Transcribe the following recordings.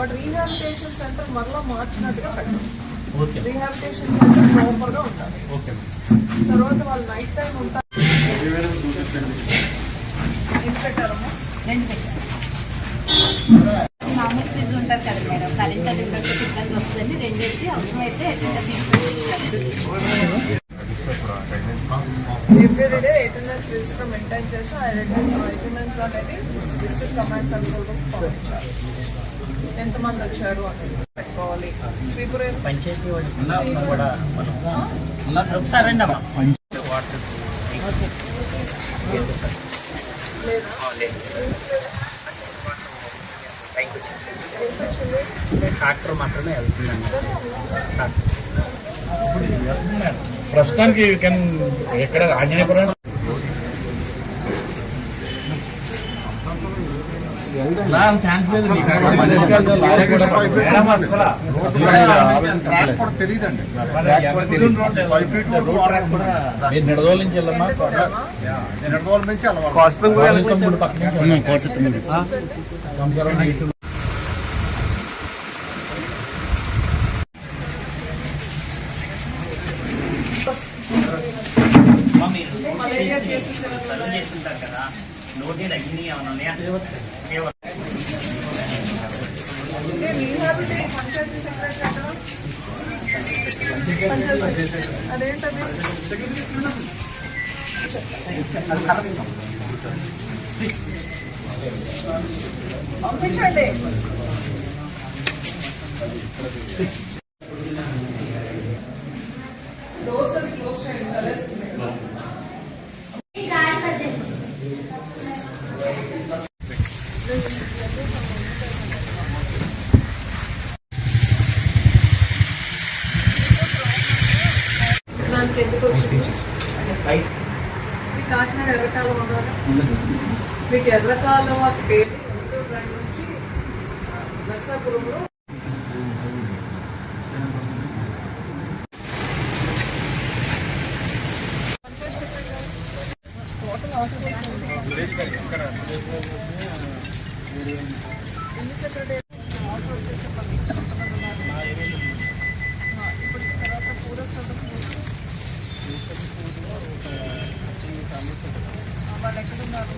But rehabilitation centre మరలా మార్చినట్టుగా పెట్టాలి. Rehabilitation centre proper గా ఉండాలి. తర్వాత వాళ్ళు నైట్ టైం ఉంటారు. ఏం పెట్టారమ్మా? మామూలు ఫీజు ఉంటుంది కదా మేడం, కరెంట్ అది ఇబ్బంది వస్తుంది. రెండేసి అవసరమైతే ఎవ్రీడే అటెండెన్స్ రిజిస్టర్ మెయింటైన్ చేసి ఆ అటెండెన్స్ అనేది డిస్ట్రిక్ట్ కమాండ్ కంట్రోల్ రూమ్ పంపించాలి. ఎంతమంది వచ్చారు అనేది పెట్టుకోవాలి. స్వీపర్ పంచాయతీ కూడా ఒకసారి వాటర్ ట్రాక్టర్ మాత్రమే వెళ్తుందండి. ప్రస్తుతానికి ఎక్కడ ఆంజనేయపురం ఛాన్స్ లేదు. నిడదోల నుంచి వెళ్ళమ్మా. చేస్తుంటారు కదా, నోటీలు అయ్యి ఏమన్నా అదేంటది? పంపించండి. డోర్స్ అది క్లోజ్ చేయండి. చలేస్తుంది. దానికి ఎందుకు వచ్చింది? మీ కాకినాడ ఎర్రకాలం ఉండాలి. మీకు ఎర్రకాలం అది పేరు నుంచి నర్సాపురంలో ఎన్ని సెక్రటరీ ఇప్పటికి తర్వాత పూర్వస్థ వాళ్ళు ఎక్కడున్నారు?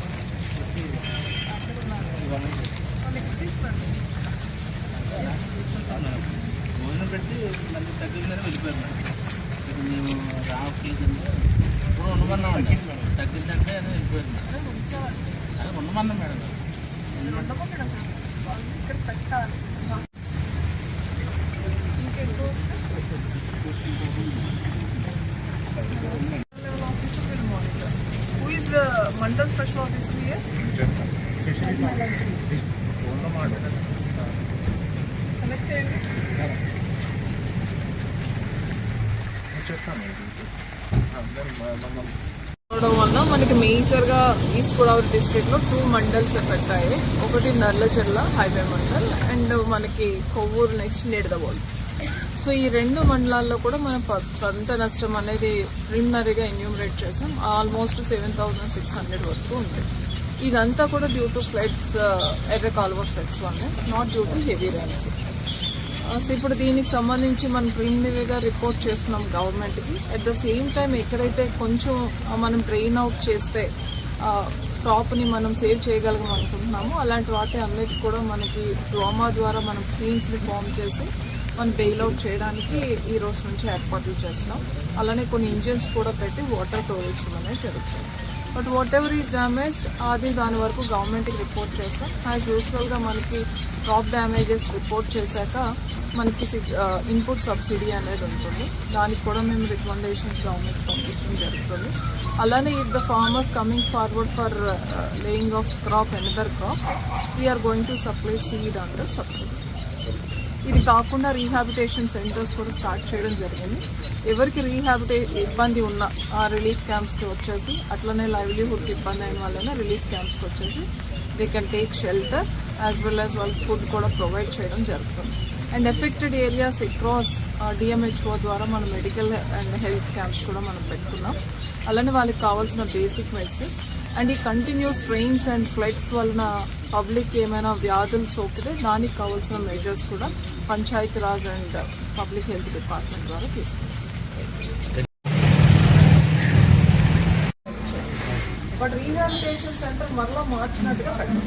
వాళ్ళు ఎక్కడ తీసుకోండి. భోజనం పెట్టి మళ్ళీ తగ్గిందని వెళ్ళిపోయారు. మేము రావట్లేదంటే ఇప్పుడు ఉండమన్నామండి. తగ్గిందంటే అని వెళ్ళిపోయారు. అదే ఉండమన్నాం మేడం. ఉండమన్నాడు వాళ్ళు ఇక్కడ పెట్టాలి. ఇంకెక్కువ వస్తే who is the mandal special officer here? Connect చేయండి. వల్ల మనకి మేజర్ గా ఈస్ట్ గోదావరి డిస్ట్రిక్ట్ లో 2 మండల్స్ ఎఫెక్ట్ అయ్యాయి. ఒకటి నర్లచెర్ల హైవే మండల్ అండ్ మనకి కొవ్వూరు నెక్స్ట్ నిడదవోలు. సో ఈ 2 మండలాల్లో కూడా మనం పంట నష్టం అనేది ప్రిలిమినరీగా ఎన్యూమరేట్ చేసాం. ఆల్మోస్ట్ 7,600 వరకు ఉంది. ఇదంతా కూడా డ్యూ టు ఫ్లడ్స్, ఎర్ర కాలువ ఫ్లడ్స్ వల్ల, not due to heavy rains. So ఇప్పుడు దీనికి సంబంధించి మనం ప్రిలిమినరీగా రిపోర్ట్ చేస్తున్నాం గవర్నమెంట్కి. అట్ ద సేమ్ టైం ఎక్కడైతే కొంచెం మనం డ్రైన్ అవుట్ చేస్తే క్రాప్ని మనం సేవ్ చేయగలం అనుకుంటున్నాము, అలాంటి వాటి అన్నిటి కూడా మనకి డ్రామా ద్వారా మనం టీమ్స్ని ఫామ్ చేసి మనం బెయిల్అవుట్ చేయడానికి ఈ రోజు నుంచి ఏర్పాట్లు చేస్తున్నాం. అలానే కొన్ని ఇంజిన్స్ కూడా పెట్టి వాటర్ తోలించడం అనేది జరుగుతుంది. But what ever is damaged అది దాని వరకు గవర్నమెంట్కి రిపోర్ట్ చేస్తాం. యాజ్ యూజువల్గా మనకి క్రాప్ డ్యామేజెస్ రిపోర్ట్ చేశాక మనకి ఇన్పుట్ సబ్సిడీ అనేది ఉంటుంది. దానికి కూడా మేము రికమెండేషన్స్ గవర్నమెంట్ పంపించడం జరుగుతుంది. అలానే if the farmers coming forward for laying of crop another crop, we are going to supply seed under subsidy. ఇది కాకుండా రీహాబిటేషన్ సెంటర్స్ కూడా స్టార్ట్ చేయడం జరిగింది. ఎవరికి ఇబ్బంది ఉన్న ఆ రిలీఫ్ క్యాంప్స్కి వచ్చేసి, అట్లనే లైవ్లీహుడ్కి ఇబ్బంది అయిన వాళ్ళైనా రిలీఫ్ క్యాంప్స్కి వచ్చేసి they can take shelter as well as వాళ్ళకి ఫుడ్ కూడా ప్రొవైడ్ చేయడం జరుగుతుంది. And affected areas across DMHO ద్వారా మనం మెడికల్ అండ్ హెల్త్ క్యాంప్స్ కూడా మనం పెట్టుకున్నాం. అలానే వాళ్ళకి కావాల్సిన బేసిక్ మెడిసిన్స్ అండ్ ఈ కంటిన్యూస్ రెయిన్స్ అండ్ ఫ్లడ్స్ వలన పబ్లిక్ ఏమైనా వ్యాధులు సోకితే దానికి కావాల్సిన మెజర్స్ కూడా Panchayati Raj and public health department ద్వారా తీసుకుంటాం. బట్ రీహాబిలిటేషన్ సెంటర్ మరలా మార్చినట్టుగా పెట్టాలి.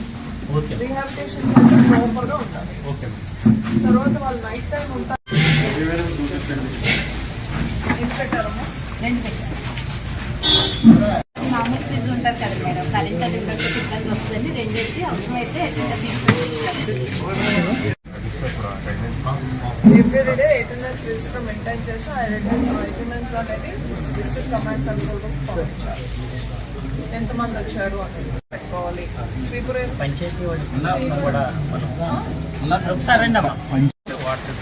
రీహాబిలిటేషన్ సెంటర్ ప్రాపర్ గా ఉండాలి. తర్వాత వాళ్ళు నైట్ టైం ఉంటారు. ఏం పెట్టారమ్మా? రెండు పెట్టారు. మామూలు ఫీజు ఉంటారు కదా మేడం, కరెంట్ అది ఉండొచ్చు ఇబ్బంది వస్తుందని రెండేసి అవసరమైతే ఎవ్రీడే అటెండెన్స్ రిజిస్టర్ మెయింటైన్ చేసి ఆ అటెండెన్స్ అనేది డిస్ట్రిక్ట్ కమాండ్ కంట్రోల్ రూమ్ పంపించాలి. ఎంతమంది వచ్చారు అనేది పెట్టుకోవాలి. స్వీపర్ పంచాయతీ వాళ్ళు కూడా మనం ఒకసారి రండి అమ్మా. వాటర్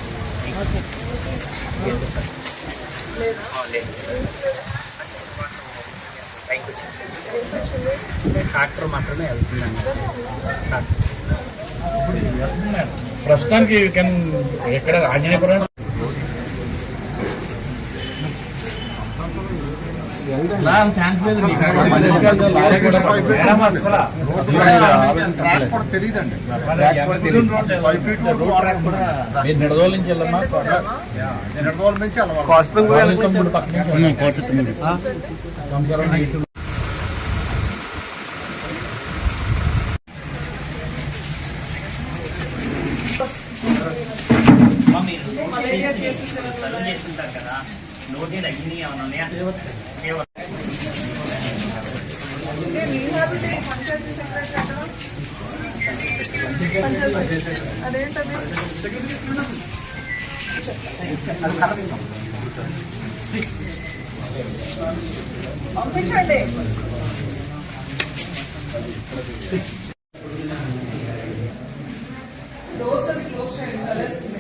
ట్రాక్టర్ మాత్రమే వెళ్తుందండి. ప్రస్తుతానికి ఎక్కడ ఆంజనేయపురం ఛాన్స్ లేదు. తెలియదండి. మీరు నిడదోల నుంచి వెళ్ళమ్మా. నుంచి చేస్తుంటారు కదా, నోటీలు అయ్యి ఏమన్నా ఉన్నాయా? అదేంటది? పంపించండి. డోర్స్ అది క్లోజ్ చేయండి. చలేస్తుంది.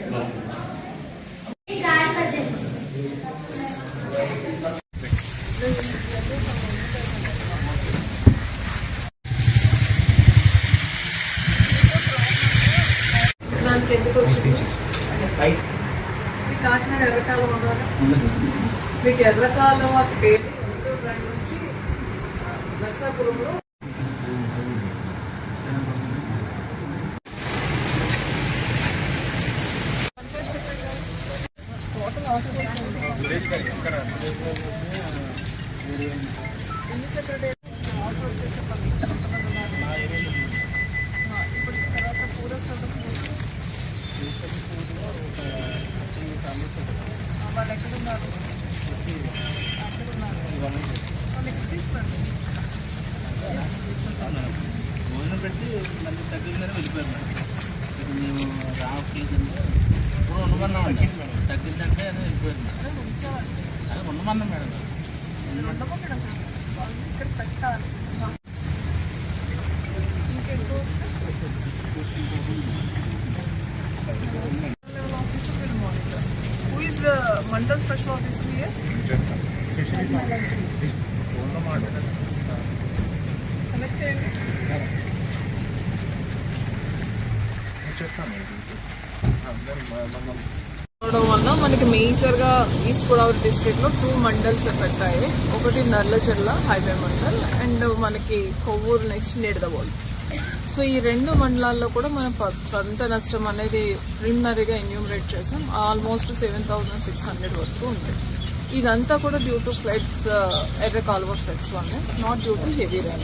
దానికి ఎందుకు వచ్చింది? మీ కాకినాడ ఎర్రకాలం ఉండాలి. మీకు ఎర్రకాలం అది పేరు గుంటూరు బ్రాండ్ నుంచి నర్సాపురంలో ఎన్ని సెక్రటరీ ఇప్పటికి తర్వాత పూరస్ వాళ్ళు ఎక్కడున్నారు? అక్కడ ఉన్నారు. వాళ్ళు ఎక్కడ తీసుకోండి. భోజనం పెట్టి మళ్ళీ తగ్గిందని వెళ్ళిపోయారు మేడం. ఇప్పుడు మేము రావట్లేదంటే ఇప్పుడు ఉండమన్నామండి. తగ్గిందంటే అని వెళ్ళిపోయారు మేడం. అదే ఉండమన్నాం మేడం. ఉండమన్నాడు అసలు. వాళ్ళు ఇక్కడ పెట్టాలి. ఇంకెక్కువ వస్తే officer will monitor. Who is the Mandal special officer here? Connect చేయండి. వల్ల మనకి మేజర్ గా ఈస్ట్ గోదావరి డిస్ట్రిక్ట్ లో 2 మండల్స్ ఎఫెక్ట్ అయ్యాయి. ఒకటి నర్లచెర్ల హైవే మండల్ అండ్ మనకి కొవ్వూరు నెక్స్ట్ నిడదవోలు. సో ఈ 2 మండలాల్లో కూడా మనం పంట నష్టం అనేది ప్రిలిమినరీగా ఎన్యూమరేట్ చేసాం. ఆల్మోస్ట్ 7,600 వరకు ఉంది. ఇదంతా కూడా డ్యూ టు ఫ్లడ్స్, ఎర్ర కాలువ ఫ్లడ్స్ వల్ల, not due to heavy rain.